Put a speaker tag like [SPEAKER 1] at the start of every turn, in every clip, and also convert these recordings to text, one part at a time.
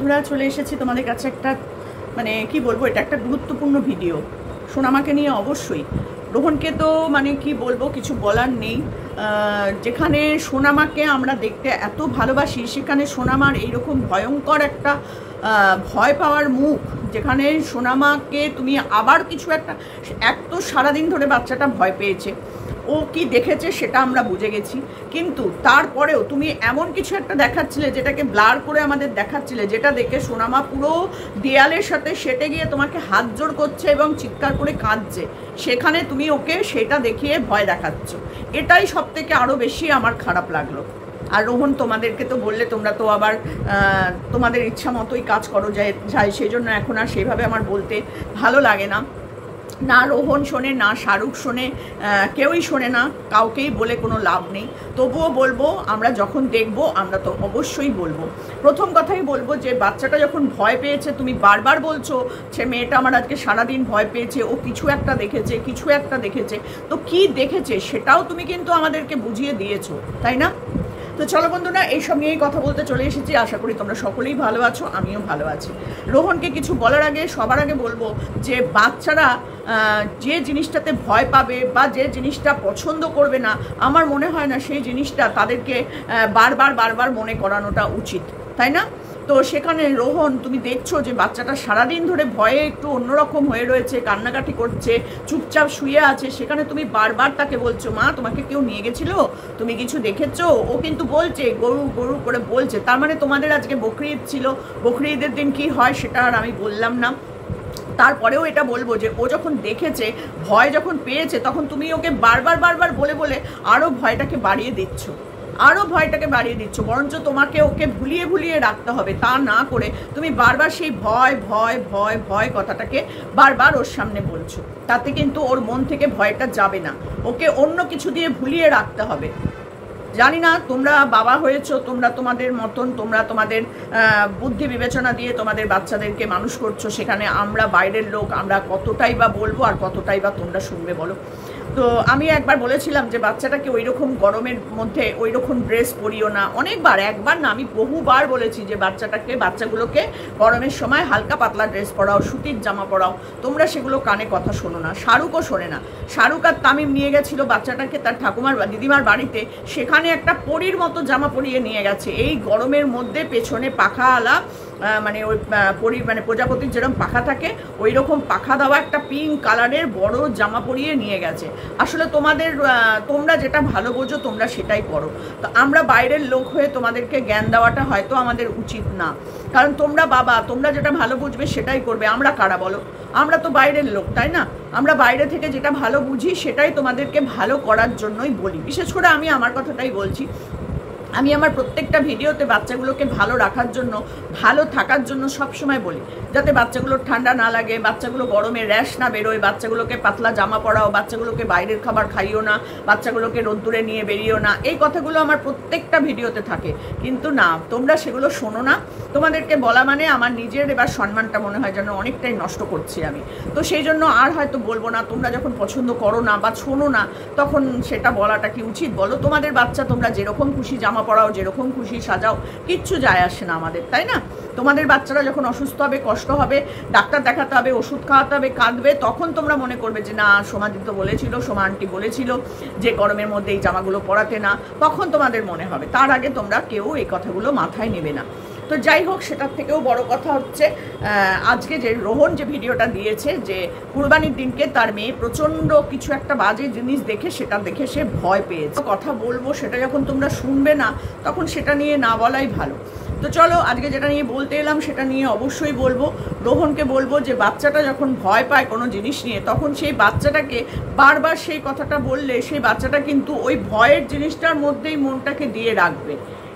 [SPEAKER 1] বন্ধুরা, চলে এসেছি তোমাদের কাছে একটা মানে কি বলবো, এটা একটা গুরুত্বপূর্ণ ভিডিও সোনামাকে নিয়ে। অবশ্যই রোহনকে তো মানে কি বলবো, কিছু বলার নেই। যেখানে সোনামাকে আমরা দেখতে এত ভালোবাসি, সেখানে সোনামার এইরকম ভয়ঙ্কর একটা ভয় পাওয়ার মুখ, যেখানে সোনামাকে তুমি আবার কিছু একটা, এক তো সারাদিন ধরে বাচ্চাটা ভয় পেয়েছে, ও কি দেখেছে সেটা আমরা বুঝে গেছি, কিন্তু তারপরেও তুমি এমন কিছু একটা দেখাচ্ছিলে যেটাকে ব্লার করে আমাদের দেখাচ্ছিলে, যেটা দেখে সোনামা পুরো দেয়ালের সাথে সেটে গিয়ে তোমাকে হাত জোড় করছে এবং চিৎকার করে কাঁদছে। সেখানে তুমি ওকে সেটা দেখিয়ে ভয় দেখাচ্ছ। এটাই সব থেকে আরও বেশি আমার খারাপ লাগলো। আর রোহন তোমাদেরকে তো বললে তোমরা তো আবার তোমাদের ইচ্ছা মতোই কাজ করো যায়, সেই জন্য এখন আর সেইভাবে আমার বলতে ভালো লাগে না। না রোহন শোনে, না শাহরুখ শোনে, কেউই শোনে না, কাউকেই বলে কোনো লাভ নেই। তবুও বলবো, আমরা যখন দেখবো আমরা তো অবশ্যই বলবো। প্রথম কথাই বলবো যে বাচ্চাটা যখন ভয় পেয়েছে, তুমি বারবার বলছো সে মেয়েটা আমার আজকে সারাদিন ভয় পেয়েছে, ও কিছু একটা দেখেছে, তো কি দেখেছে সেটাও তুমি কিন্তু আমাদেরকে বুঝিয়ে দিয়েছো, তাই না? তো চলো বন্ধুরা, এইসব নিয়েই কথা বলতে চলে এসেছি। আশা করি তোমরা সকলেই ভালো আছো, আমিও ভালো আছি। রোহনকে কিছু বলার আগে সবার আগে বলবো যে বাচ্চারা যে জিনিসটাতে ভয় পাবে বা যে জিনিসটা পছন্দ করবে না, আমার মনে হয় না সেই জিনিসটা তাদেরকে বারবার মনে করানোটা উচিত, তাই না? তো সেখানে রোহন, তুমি দেখছো যে বাচ্চাটা সারাদিন ধরে ভয়ে একটু অন্যরকম হয়ে রয়েছে, কান্নাকাটি করছে, চুপচাপ শুয়ে আছে। সেখানে তুমি বারবার তাকে বলছো, মা তোমাকে কেউ নিয়ে গেছিল, তুমি কিছু দেখেছো? ও কিন্তু বলছে, গরু গরু করে বলছে। তার মানে তোমাদের আজকে বকরি ঈদ ছিল, বকরি ঈদের দিন কী হয় সেটা আর আমি বললাম না। তারপরেও এটা বলবো যে ও যখন দেখেছে, ভয় যখন পেয়েছে, তখন তুমি ওকে বারবার বলে আরও ভয়টাকে বাড়িয়ে দিচ্ছ, বরঞ্চ তোমাকে ওকে ভুলিয়ে রাখতে হবে। তা না করে তুমি বারবার সেই ভয় কথাটাকে বারবার ওর সামনে বলছো। তাতে কিন্তু ওর মন থেকে ভয়টা যাবে না, ওকে অন্য কিছু দিয়ে ভুলিয়ে রাখতে হবে। জানি না তোমরা বাবা হয়েছো, তোমরা তোমাদের মতন, তোমরা তোমাদের বুদ্ধি বিবেচনা দিয়ে তোমাদের বাচ্চাদেরকে মানুষ করছো। সেখানে আমরা বাইরের লোক, আমরা কতটাই বা বলবো আর কতটাই বা তোমরা শুনবে বলো? তো আমি একবার বলেছিলাম যে বাচ্চাটাকে ওই রকম গরমের মধ্যে ওই রকম ড্রেস পরিও না। একবার না, আমি বহুবার বলেছি যে বাচ্চাগুলোকে গরমের সময় হালকা পাতলা ড্রেস পরাও, সুতির জামা পরাও। তোমরা সেগুলো কানে কথা শোনো না। শাহরুখও শোনে না। শাহরুখ আর তামিম নিয়ে গেছিল বাচ্চাটাকে তার ঠাকুমার দিদিমার বাড়িতে, সেখানে একটা পরীর মতো জামা পরিয়ে নিয়ে গেছে। এই গরমের মধ্যে পেছনে পাখা আলা, মানে ওই প্রজাপতির যেরকম পাখা থাকে ওই রকম পাখা দেওয়া একটা পিঙ্ক কালারের বড় জামা পরিয়ে নিয়ে গেছে। আসলে তোমরা যেটা ভালো বোঝো তোমরা সেটাই করো। তো আমরা বাইরের লোক হয়ে তোমাদেরকে জ্ঞান দেওয়াটা হয়তো আমাদের উচিত না, কারণ তোমরা বাবা, তোমরা যেটা ভালো বুঝবে সেটাই করবে। আমরা কারা বলো? আমরা তো বাইরের লোক, তাই না? আমরা বাইরে থেকে যেটা ভালো বুঝি সেটাই তোমাদেরকে ভালো করার জন্যই বলি। বিশেষ করে আমি আমার কথাটাই বলছি। আমি আমার প্রত্যেকটা ভিডিওতে বাচ্চাগুলোকে ভালো রাখার জন্য, ভালো থাকার জন্য সবসময় বলি, যাতে বাচ্চাগুলোর ঠান্ডা না লাগে, বাচ্চাগুলো গরমে র্যাশ না বেরোয়, বাচ্চাগুলোকে পাতলা জামা পরাও, বাচ্চাগুলোকে বাইরের খাবার খাইও না, বাচ্চাগুলোকে রোদ্দুরে নিয়ে বেরিয়েও না। এই কথাগুলো আমার প্রত্যেকটা ভিডিওতে থাকে, কিন্তু না, তোমরা সেগুলো শোনো না। তোমাদেরকে বলা মানে আমার নিজের এবার সম্মানটা মনে হয় যেন অনেকটাই নষ্ট করছি আমি। তো সেই জন্য আর হয়তো বলবো না। তোমরা যখন পছন্দ করো না বা শোনো না, তখন সেটা বলাটা কি উচিত বলো? তোমাদের বাচ্চা তোমরা যেরকম খুশি জামা পড়াও, যেরকম খুশি সাজাও, কিচ্ছু যায় আসে না আমাদের, তাই না? তোমাদের বাচ্চারা যখন অসুস্থ হবে, কষ্ট হবে, ডাক্তার দেখাতে হবে, ওষুধ খাওয়াতে হবে, কাঁদবে, তখন তোমরা মনে করবে যে না, সোমাদিত্য বলেছিল, সোমা আন্টি বলেছিল যে গরমের মধ্যে এই জামাগুলো পরাতে না। তখন তোমাদের মনে হবে। তার আগে তোমরা কেউ এই কথাগুলো মাথায় নেবে না। তো যাই হোক, সেটার থেকেও বড় কথা হচ্ছে আজকে যে রোহন যে ভিডিওটা দিয়েছে, যে কুরবানির দিনকে তার মেয়ে প্রচণ্ড কিছু একটা বাজে জিনিস দেখে, সেটা দেখে সে ভয় পেয়েছে। কথা বলবো, সেটা যখন তোমরা শুনবে না, তখন সেটা নিয়ে না বলাই ভালো। তো চলো, আজকে যেটা নিয়ে বলতে এলাম সেটা নিয়ে অবশ্যই বলবো। রোহনকে বলবো যে বাচ্চাটা যখন ভয় পায় কোনো জিনিস নিয়ে, তখন সেই বাচ্চাটাকে বারবার সেই কথাটা বললে সেই বাচ্চাটা কিন্তু ওই ভয়ের জিনিসটার মধ্যেই মনটাকে দিয়ে রাখবে।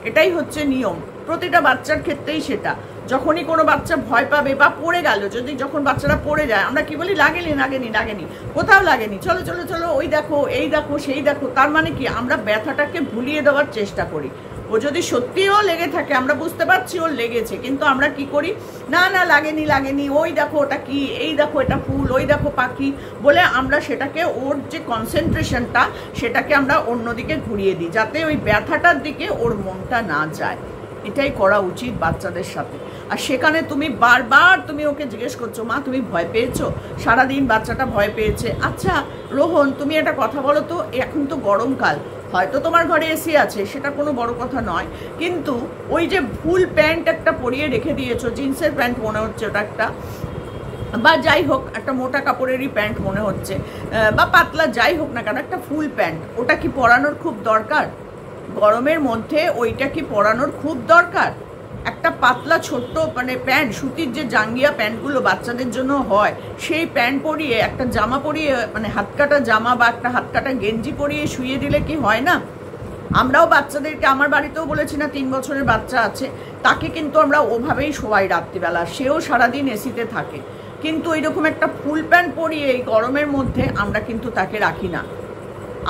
[SPEAKER 1] এটাই হচ্ছে নিয়ম প্রতিটা বাচ্চার ক্ষেত্রেই। সেটা যখনই কোনো বাচ্চা ভয় পাবে বা পড়ে গেল, যখন বাচ্চারা পড়ে যায়, আমরা কি বলি? লাগেনি, কোথাও লাগেনি, চলো, ওই দেখো, এই দেখো, সেই দেখো। তার মানে কি? আমরা ব্যথাটাকে ভুলিয়ে দেওয়ার চেষ্টা করি। ও যদি সত্যিও লেগে থাকে, আমরা বুঝতে পারছি ওর লেগেছে, কিন্তু আমরা কি করি? না লাগেনি, ওই দেখো ওটা কি, এই দেখো এটা ফুল, ওই দেখো পাখি, বলে আমরা সেটাকে, ওর যে কনসেন্ট্রেশনটা, সেটাকে আমরা অন্যদিকে ঘুরিয়ে দিই, যাতে ওই ব্যথাটার দিকে ওর মনটা না যায়। এটাই করা উচিত বাচ্চাদের সাথে। আর সেখানে তুমি বারবার তুমি ওকে জিজ্ঞেস করছো মা তুমি ভয় পেয়েছো, সারাদিন বাচ্চাটা ভয় পেয়েছে। আচ্ছা রোহন তুমি একটা কথা বলো তো, এখন তো গরমকাল, হয়তো তোমার ঘরে এসি আছে, সেটা কোনো বড় কথা নয়, কিন্তু ওই যে ফুল প্যান্ট একটা পরিয়ে রেখে দিয়েছো, জিন্সের প্যান্ট মনে হচ্ছে ওটা একটা, বা যাই হোক একটা মোটা কাপড়েরই প্যান্ট মনে হচ্ছে, বা পাতলা যাই হোক না কেন একটা ফুল প্যান্ট, ওটা কি পরানোর খুব দরকার? গরমের মধ্যে ওইটা কি পরানোর খুব দরকার? একটা পাতলা ছোট্ট মানে প্যান্ট, সুতির যে জাঙ্গিয়া প্যান্টগুলো বাচ্চাদের জন্য হয়, সেই প্যান্ট পরিয়ে একটা জামা পরিয়ে মানে হাতকাটা জামা বা একটা হাতকাটা গেঞ্জি পরিয়ে শুয়ে দিলে কি হয় না? আমরাও বাচ্চাদেরকে, আমার বাড়িতেও বলেছি না 3 বছরের বাচ্চা আছে, তাকে কিন্তু আমরা ওভাবেই শোয়াই রাত্রিবেলা, সেও সারাদিন এসিতে থাকে, কিন্তু এইরকম একটা ফুল প্যান্ট পরিয়ে এই গরমের মধ্যে আমরা কিন্তু তাকে রাখি না,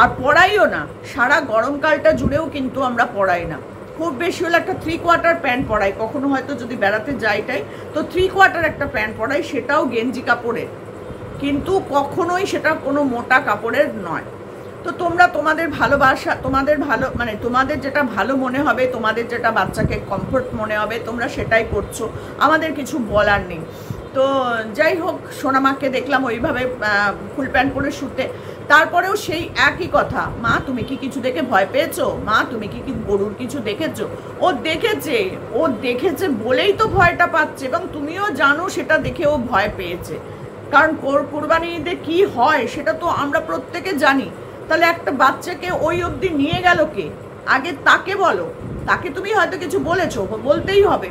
[SPEAKER 1] আর পরাইও না। সারা গরমকালটা জুড়েও কিন্তু আমরা পরাই না, খুব বেশি হলে একটা 3/4 প্যান্ট পরাই, কখনো হয়তো যদি বেড়াতে যাইটাই তো 3/4 একটা প্যান্ট পরাই, সেটাও গেঞ্জি কাপড়ের, কিন্তু কখনোই সেটা কোনো মোটা কাপড়ের নয়। তো তোমরা তোমাদের ভালোবাসা, তোমাদের ভালো মানে তোমাদের যেটা ভালো মনে হবে, তোমাদের যেটা বাচ্চাকে কমফোর্ট মনে হবে, তোমরা সেটাই করছো, আমাদের কিছু বলার নেই। তো যাই হোক, সোনামাকে দেখলাম ওইভাবে ফুল প্যান্ট পরে শুতে, তারপরেও সেই একই কথা, মা তুমি কি কিছু দেখে ভয় পেয়েছো, মা তুমি কি গরুর কিছু দেখেছো? ও দেখেছে বলেই তো ভয়টা পাচ্ছে, এবং তুমিও জানো সেটা দেখে ও ভয় পেয়েছে, কারণ কোরবানি ঈদে কি হয় সেটা তো আমরা প্রত্যেকে জানি। তাহলে একটা বাচ্চাকে ওই অবধি নিয়ে গেল কে? আগে তাকে বলো, তাকে তুমি হয়তো কিছু বলেছো, বলতেই হবে,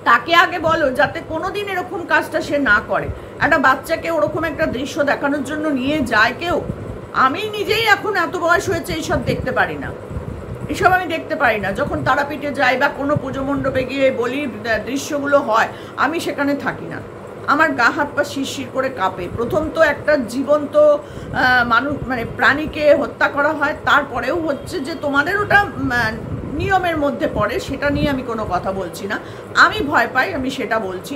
[SPEAKER 1] তাকে আগে বলো যাতে কোনোদিন এরকম কাজটা সে না করে। একটা বাচ্চাকে ওরকম একটা দৃশ্য দেখানোর জন্য নিয়ে যায় কেউ? আমি নিজেই এখন এত বয়স হয়েছে এইসব দেখতে পারি না, এসব আমি দেখতে পারি না। যখন তারাপীঠে যাই বা কোনো পুজো মণ্ডপে গিয়ে বলির দৃশ্যগুলো হয়, আমি সেখানে থাকি না, আমার গা হাত পা শিরশির করে কাঁপে। প্রথম তো একটা জীবন্ত মানুষ মানে প্রাণীকে হত্যা করা হয়, তারপরেও হচ্ছে যে তোমাদের ওটা নিয়মের মধ্যে পড়ে, সেটা নিয়ে আমি কোনো কথা বলছি না, আমি ভয় পাই আমি সেটা বলছি।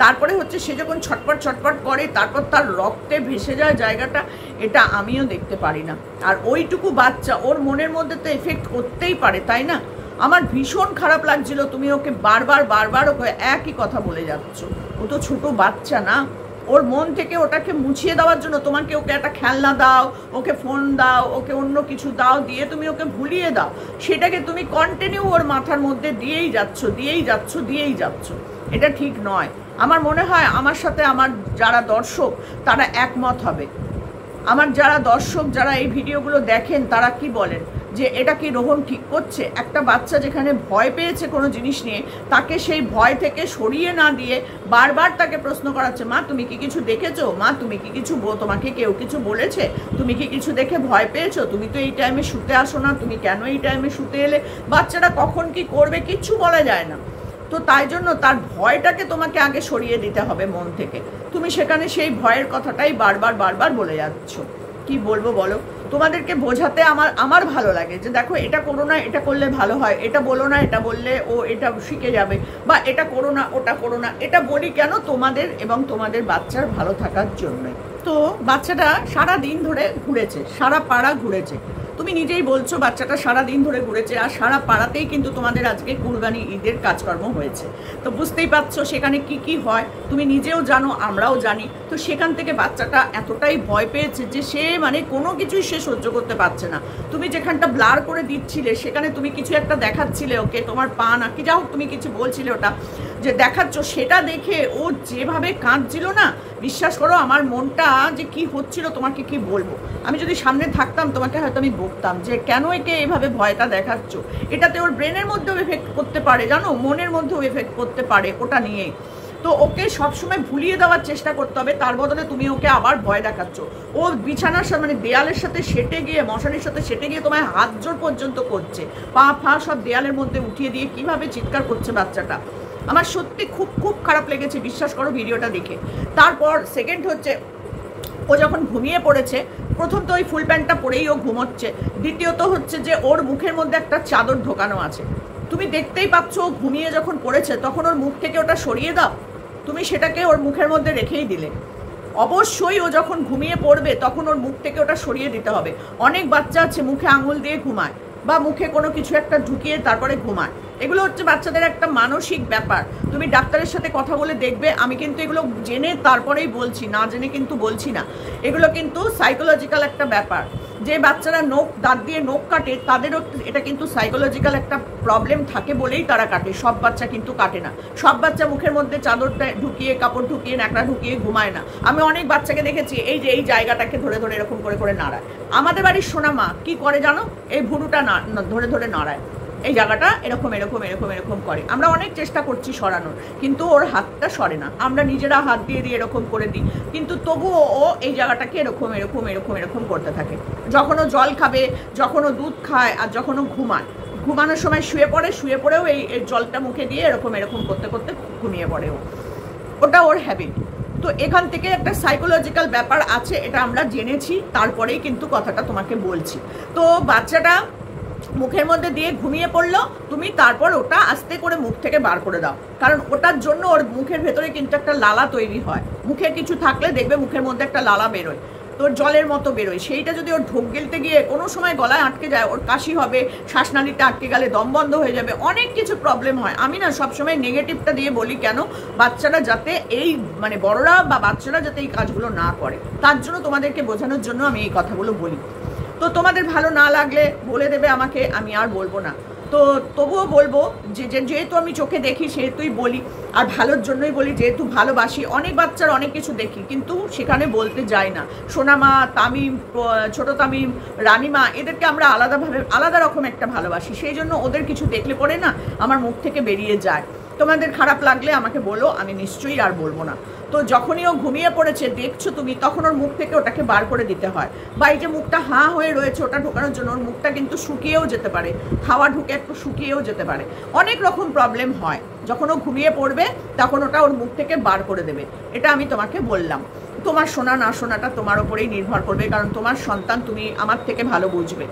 [SPEAKER 1] তারপরে হচ্ছে সে যখন ছটপট ছটপট করে, তারপর তার রক্তে ভেসে যায় জায়গাটা, এটা আমিও দেখতে পারি না। আর ওইটুকু বাচ্চা, ওর মনের মধ্যে তো এফেক্ট করতেই পারে, তাই না? আমার ভীষণ খারাপ লাগছিল, তুমি ওকে বারবার ওকে একই কথা বলে যাচ্ছ। ও তো ছোট বাচ্চা না, ওর মন থেকে ওটাকে মুছিয়ে দেওয়ার জন্য তোমাকে ওকে একটা খেলনা দাও, ওকে ফোন দাও, ওকে অন্য কিছু দাও, দিয়ে তুমি ওকে ভুলিয়ে দাও, সেটাকে তুমি কন্টিনিউ ওর মাথার মধ্যে দিয়েই যাচ্ছ। এটা ঠিক নয়। আমার মনে হয় আমার সাথে আমার যারা দর্শক তারা একমত হবে, আমার যারা দর্শক যারা এই ভিডিওগুলো দেখেন তারা কি বলেন যে এটা কি রোহন ঠিক করছে? একটা বাচ্চা যেখানে ভয় পেয়েছে কোনো জিনিস নিয়ে, তাকে সেই ভয় থেকে সরিয়ে না দিয়ে বারবার তাকে প্রশ্ন করাচ্ছে, মা তুমি কি কিছু দেখেছো, মা তুমি কি কিছু, তোমাকে কেউ কিছু বলেছে, তুমি কি কিছু দেখে ভয় পেয়েছো, তুমি তো এই টাইমে শুতে আসো না, তুমি কেন এই টাইমে শুতে এলে? বাচ্চাটা কখন কি করবে কিচ্ছু বলা যায় না, তো তাই জন্য তার ভয়টাকে তোমাকে আগে সরিয়ে দিতে হবে মন থেকে। তুমি সেখানে সেই ভয়ের কথাটাই বারবার বলে যাচ্ছ। কি বলবো বলো? তোমাদেরকে বোঝাতে আমার ভালো লাগে যে দেখো এটা করো না, এটা করলে ভালো হয়, এটা বলো না, এটা বললে ও এটা শিখে যাবে, বা এটা করো না, ওটা করো না। এটা বলি কেন? তোমাদের এবং তোমাদের বাচ্চার ভালো থাকার জন্যই। তো বাচ্চাটা সারা দিন ধরে ঘুরেছে, সারা পাড়া ঘুরেছে, তুমি নিজেই বলছো বাচ্চাটা সারা দিন ধরে ঘুরেছে, আর সারা পাড়াতেই কিন্তু তোমাদের আজকে কুরবানি ঈদের কাজকর্ম হয়েছে। তো বুঝতেই পারছো সেখানে কি কি হয়, তুমি নিজেও জানো, আমরাও জানি। তো সেখান থেকে বাচ্চাটা এতটাই ভয় পেয়েছে যে সে মানে কোনো কিছুই সে সহ্য করতে পারছে না। তুমি যেখানটা ব্লার করে দিচ্ছিলে সেখানে তুমি কিছু একটা দেখাচ্ছিলে ওকে, তোমার পা না কি যা হোক তুমি কিছু বলছিলে ওটা যে দেখাচ্ছ, সেটা দেখে ও যেভাবে কাঁদছিল না, বিশ্বাস করো আমার মনটা যে কি হচ্ছিল তোমাকে কি বলবো। আমি যদি সামনে থাকতাম তোমাকে হয়তো আমি বলতাম যে কেন একে এভাবে ভয়টা দেখাচ্ছ, এটাতে ওর ব্রেনের মধ্যেও এফেক্ট করতে পারে, জানো, মনের মধ্যেও এফেক্ট করতে পারে ওটা নিয়ে। তো ওকে সবসময় ভুলিয়ে দেওয়ার চেষ্টা করতে হবে, তার বদলে তুমি ওকে আবার ভয় দেখাচ্ছ। ও বিছানার সাথে মানে দেয়ালের সাথে সেটে গিয়ে, মশারির সাথে সেটে গিয়ে তোমায় হাত জোর পর্যন্ত করছে, পা ফা সব দেয়ালের মধ্যে উঠিয়ে দিয়ে কিভাবে চিৎকার করছে বাচ্চাটা। আমার সত্যি খুব খারাপ লেগেছে, বিশ্বাস করো ভিডিওটা দেখে। তারপর সেকেন্ড হচ্ছে ও যখন ঘুমিয়ে পড়েছে, প্রথম তো ওই ফুল প্যান্টটা পরেই ও ঘুমোচ্ছে, দ্বিতীয়ত হচ্ছে যে ওর মুখের মধ্যে একটা চাদর ঢোকানো আছে। তুমি দেখতেই পাচ্ছ ও ঘুমিয়ে যখন পড়েছে তখন ওর মুখ থেকে ওটা সরিয়ে দাও, তুমি সেটাকে ওর মুখের মধ্যে রেখেই দিলে। অবশ্যই ও যখন ঘুমিয়ে পড়বে তখন ওর মুখ থেকে ওটা সরিয়ে দিতে হবে। অনেক বাচ্চা আছে মুখে আঙুল দিয়ে ঘুমায়, বা মুখে কোনো কিছু একটা ঢুকিয়ে তারপরে ঘুমায়। এগুলো হচ্ছে বাচ্চাদের একটা মানসিক ব্যাপার। তুমি ডাক্তারের সাথে কথা বলে দেখবে, আমি কিন্তু এগুলো জেনে তারপরেই বলছি, না জেনে কিন্তু বলছি না। এগুলো কিন্তু সাইকোলজিক্যাল একটা ব্যাপার। যে বাচ্চারা দাঁত দিয়ে নখ কাটে তাদেরও এটা কিন্তু সাইকোলজিক্যাল একটা প্রবলেম থাকে বলেই তারা কাটে। সব বাচ্চা কিন্তু কাটে না। সব বাচ্চা মুখের মধ্যে চাদরটা ঢুকিয়ে, কাপড় ঢুকিয়ে, ন্যাকড়া ঢুকিয়ে ঘুমায় না। আমি অনেক বাচ্চাকে দেখেছি এই জায়গাটাকে ধরে ধরে এরকম করে করে নাড়ায়। আমাদের বাড়ির সোনা মা কি করে জানো? এই ভুরুটা ধরে ধরে নাড়ায়, এই জায়গাটা এরকম এরকম এরকম এরকম করে। আমরা অনেক চেষ্টা করছি সরানোর, কিন্তু ওর হাতটা সরে না। আমরা নিজেরা হাত দিয়ে দিয়ে এরকম করে দিই, কিন্তু তবুও ও এই জায়গাটাকে এরকম এরকম এরকম এরকম করতে থাকে। যখন ও জল খাবে, যখন ও দুধ খায়, আর যখন ও ঘুমায়, ঘুমানোর সময় শুয়ে পড়েও এই জলটা মুখে দিয়ে এরকম এরকম করতে করতে ঘুমিয়ে পড়ে ও। ওটা ওর হ্যাবিট। তো এখান থেকে একটা সাইকোলজিক্যাল ব্যাপার আছে, এটা আমরা জেনেছি, তারপরেই কিন্তু কথাটা তোমাকে বলছি। তো বাচ্চাটা মুখের মধ্যে দিয়ে ঘুমিয়ে পড়লো, তুমি তারপর ওটা আস্তে করে মুখ থেকে বার করে দাও, কারণ ওটার জন্য ওর মুখের ভেতরে কিন্তু একটা লালা তৈরি হয়। মুখে কিছু থাকলে দেখবে মুখের মধ্যে একটা লালা বেরোয়, তোর জলের মতো বেরোয়। সেইটা যদি ওর ঢোক গিলতে গিয়ে কোনো সময় গলায় আটকে যায়, ওর কাশি হবে, শ্বাসনালীতে আটকে গেলে দম বন্ধ হয়ে যাবে, অনেক কিছু প্রবলেম হয়। আমি না সবসময় নেগেটিভটা দিয়ে বলি, কেন? বাচ্চারা যাতে এই মানে বড়রা বা বাচ্চারা যাতে এই কাজগুলো না করে, তার জন্য তোমাদেরকে বোঝানোর জন্য আমি এই কথাগুলো বলি। তো তোমাদের ভালো না লাগলে বলে দেবে আমাকে, আমি আর বলবো না। তো তবুও বলবো যে যেহেতু আমি চোখে দেখি সেহেতুই বলি, আর ভালোর জন্যই বলি, যেহেতু ভালোবাসি। অনেক বাচ্চার অনেক কিছু দেখি, কিন্তু সেখানে বলতে যাই না। সোনামা, তামিম, ছোট তামিম, রানিমা, এদেরকে আমরা আলাদা রকম একটা ভালোবাসি। সেই জন্য ওদের কিছু দেখলে পরে না আমার মুখ থেকে বেরিয়ে যায়। তোমাদের খারাপ লাগলে আমাকে বলো, আমি নিশ্চয়ই আর বলবো না। তো যখনই ও ঘুমিয়ে পড়েছে দেখছো তুমি, তখন ওর মুখ থেকে ওটাকে বার করে দিতে হয়। বা এই যে মুখটা হাঁ হয়ে রয়েছে, ওটা ঢোকানোর জন্য ওর মুখটা কিন্তু শুকিয়েও যেতে পারে, হাওয়া ঢুকে একটু শুকিয়েও যেতে পারে। অনেক রকম প্রবলেম হয়। যখন ও ঘুমিয়ে পড়বে তখন ওটা ওর মুখ থেকে বার করে দেবে। এটা আমি তোমাকে বললাম। তোমার শোনা না শোনাটা তোমার ওপরেই নির্ভর করবে, কারণ তোমার সন্তান, তুমি আমার থেকে ভালো বুঝবে।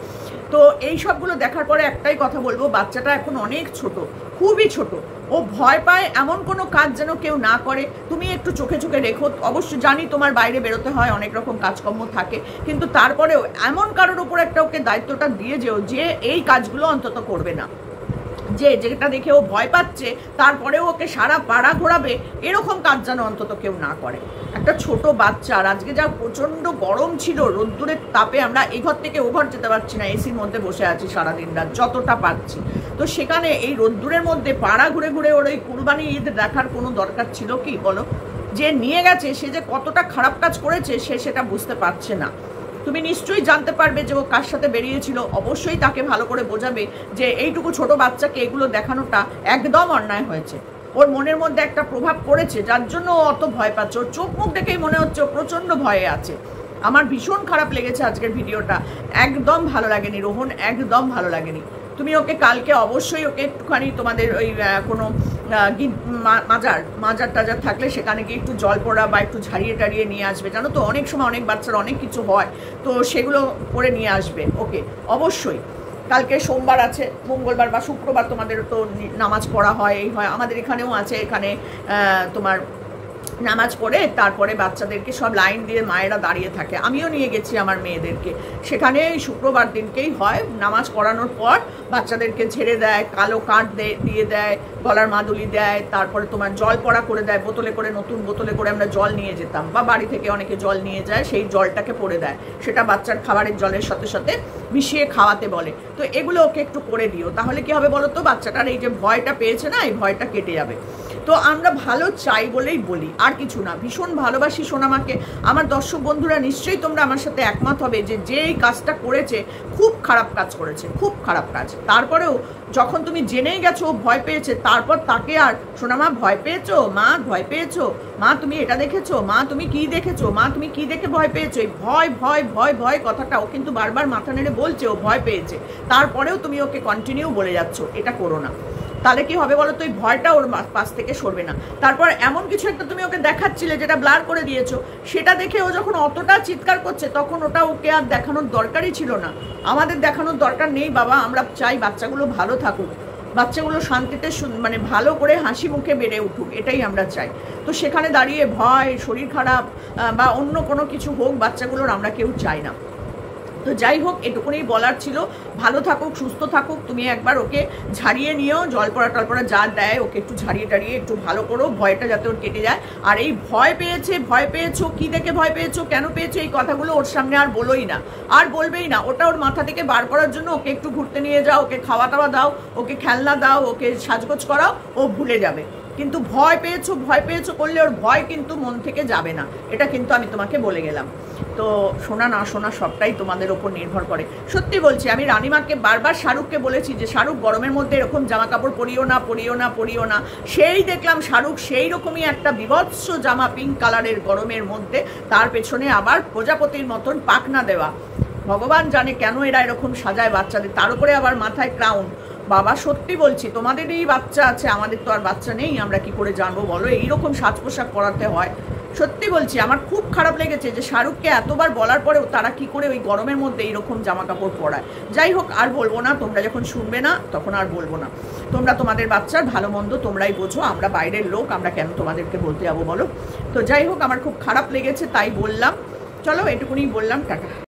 [SPEAKER 1] তো এই সবগুলো দেখার পরে একটাই কথা বলবো, বাচ্চাটা এখন অনেক ছোট, খুবই ছোট। ও ভয় পায় এমন কোনো কাজ যেন কেউ না করে। তুমি একটু চোখে চোখে রেখো। অবশ্যই জানি তোমার বাইরে বেরোতে হয়, অনেক রকম কাজকর্ম থাকে, কিন্তু তারপরেও এমন কারোর উপর একটা ওকে দায়িত্বটা দিয়ে যেও যে এই কাজগুলো অন্তত করবে না। যেটা দেখে ও ভয় পাচ্ছে তারপরেও ওকে সারা পাড়া ঘোরাবে, এরকম কাজ যেন অন্তত কেউ না করে। একটা ছোট বাচ্চা, আর আজকে যা প্রচণ্ড গরম ছিল, রোদ্দুরের তাপে আমরা এই ঘর থেকে ও ঘর যেতে পারছি না, এসির মধ্যে বসে আছি সারাদিন রাত যতটা পারছি। তো সেখানে এই রোদ্দুরের মধ্যে পাড়া ঘুরে ঘুরে ওর ওই কুরবানি ঈদ দেখার কোনো দরকার ছিল কি বলো? যে নিয়ে গেছে সে যে কতটা খারাপ কাজ করেছে সে সেটা বুঝতে পারছে না। তুমি নিশ্চয়ই জানতে পারবে যে ও কার সাথে বেরিয়েছিল। অবশ্যই তাকে ভালো করে বোঝাবে যে এইটুকু ছোট বাচ্চাকে এগুলো দেখানোটা একদম অন্যায় হয়েছে। ওর মনের মধ্যে একটা প্রভাব পড়েছে, যার জন্য ও অত ভয় পাচ্ছে। ওর চোখ মুখ দেখেই মনে হচ্ছে ও প্রচণ্ড ভয়ে আছে। আমার ভীষণ খারাপ লেগেছে আজকের ভিডিওটা, একদম ভালো লাগেনি রোহন, একদম ভালো লাগেনি। তুমি ওকে কালকে অবশ্যই ওকে একটুখানি তোমাদের ওই কোনো মাজার টাজার থাকলে সেখানে গিয়ে একটু জল পড়া বা একটু ঝাড়িয়ে টাড়িয়ে নিয়ে আসবে। জানো তো অনেক সময় অনেক বাচ্চার অনেক কিছু হয়, তো সেগুলো করে নিয়ে আসবে ওকে অবশ্যই। কালকে সোমবার আছে, মঙ্গলবার বা শুক্রবার তোমাদের তো নামাজ পড়া হয়, এই হয়, আমাদের এখানেও আছে। এখানে তোমার নামাজ পড়ে তারপরে বাচ্চাদেরকে সব লাইন দিয়ে মায়েরা দাঁড়িয়ে থাকে। আমিও নিয়ে গেছি আমার মেয়েদেরকে, সেখানে শুক্রবার দিনকেই হয়। নামাজ পড়ানোর পর বাচ্চাদেরকে ছেড়ে দেয়, কালো কাঠ দিয়ে দেয়, গলার মাদুলি দেয়, তারপরে তোমার জল পড়া করে দেয়, বোতলে করে, নতুন বোতলে করে আমরা জল নিয়ে যেতাম, বা বাড়ি থেকে অনেকে জল নিয়ে যায়, সেই জলটাকে পড়ে দেয়। সেটা বাচ্চার খাবারের জলের সাথে সাথে মিশিয়ে খাওয়াতে বলে। তো এগুলো ওকে একটু করে দিও, তাহলে কি হবে বলো তো, বাচ্চাটার এই যে ভয়টা পেয়েছে না, এই ভয়টা কেটে যাবে। তো আমরা ভালো চাই বলেই বলি, আর কিছু না। ভীষণ ভালোবাসি সোনামাকে। আমার দর্শক বন্ধুরা নিশ্চয়ই তোমরা আমার সাথে একমত হবে যে এই কাজটা করেছে খুব খারাপ কাজ করেছে, খুব খারাপ কাজ। তারপরেও যখন তুমি জেনেই গেছো ভয় পেয়েছে, তারপর তাকে আর সোনামা ভয় পেয়েছো, মা ভয় পেয়েছো, মা তুমি এটা দেখেছো, মা তুমি কি দেখেছো, মা তুমি কি দেখে ভয় পেয়েছো, এই ভয় ভয় ভয় ভয় কথাটা ও কিন্তু বারবার মাথা নেড়ে বলছে ও ভয় পেয়েছে। তারপরেও তুমি ওকে কন্টিনিউ বলে যাচ্ছ এটা করো না, তাহলে কি হবে বলো তো, এই ভয়টা ওর পাশ থেকে সরবে না। তারপর এমন কিছু একটা তুমি ওকে দেখাচ্ছিলে যেটা ব্লার করে দিয়েছো, সেটা দেখে ও যখন অতটা চিৎকার করছে তখন ওটা ওকে আর দেখানোর দরকারই ছিল না। আমাদের দেখানোর দরকার নেই বাবা, আমরা চাই বাচ্চাগুলো ভালো থাকুক, বাচ্চাগুলো শান্তিতে মানে ভালো করে হাসি মুখে বেড়ে উঠুক, এটাই আমরা চাই। তো সেখানে দাঁড়িয়ে ভয়, শরীর খারাপ বা অন্য কোনো কিছু হোক বাচ্চাগুলোর, আমরা কেউ চাই না। তো যাই হোক, এটুকুনি বলার ছিল। ভালো থাকুক, সুস্থ থাকুক, তুমি একবার ওকে ঝাড়িয়ে নিও, জল পড়া টলপড়া যা দেয় ওকে একটু ঝাড়িয়ে টাড়িয়ে একটু ভালো করো, ভয়টা যাতে ওর কেটে যায়। আর এই ভয় পেয়েছো, কি দেখে ভয় পেয়েছো, কেন পেয়েছো, এই কথাগুলো ওর সামনে আর বলোই না, আর বলবেই না। ওটা ওর মাথা থেকে বার করার জন্য ওকে একটু ঘুরতে নিয়ে যাও, ওকে খাওয়া টাওয়া দাও, ওকে খেলনা দাও, ওকে সাজগোজ করাও, ও ভুলে যাবে। কিন্তু ভয় পেয়েছো করলে ওর ভয় কিন্তু মন থেকে যাবে না, এটা কিন্তু আমি তোমাকে বলে গেলাম। তো শোনা না শোনা সবটাই তোমাদের ওপর নির্ভর করে। সত্যি বলছি, আমি রানিমাকে বারবার শাহরুখকে বলেছি যে শাহরুখ গরমের মধ্যে এরকম জামা কাপড় পরিও না। সেই দেখলাম শাহরুখ সেই রকমই একটা বিভৎস জামা, পিঙ্ক কালারের, গরমের মধ্যে, তার পেছনে আবার প্রজাপতির মতন পাখনা দেওয়া। ভগবান জানে কেন এরা এরকম সাজায় বাচ্চাদের, তার উপরে আবার মাথায় ক্রাউন। বাবা সত্যি বলছি, তোমাদেরই বাচ্চা আছে, আমাদের তো আর বাচ্চা নেই, আমরা কি করে জানবো বলো এইরকম সাজ পোশাক করাতে হয়। সত্যি বলছি, আমার খুব খারাপ লেগেছে যে শাহরুখকে এতবার বলার পরেও তারা কি করে ওই গরমের মধ্যে এইরকম জামা কাপড় পরায়। যাই হোক, আর বলবো না, তোমরা যখন শুনবে না তখন আর বলবো না। তোমরা তোমাদের বাচ্চার ভালো মন্দ তোমরাই বোঝো, আমরা বাইরের লোক, আমরা কেন তোমাদেরকে বলতে যাবো বলো। তো যাই হোক, আমার খুব খারাপ লেগেছে তাই বললাম। চলো, এটুকুনি বললাম, টাটা।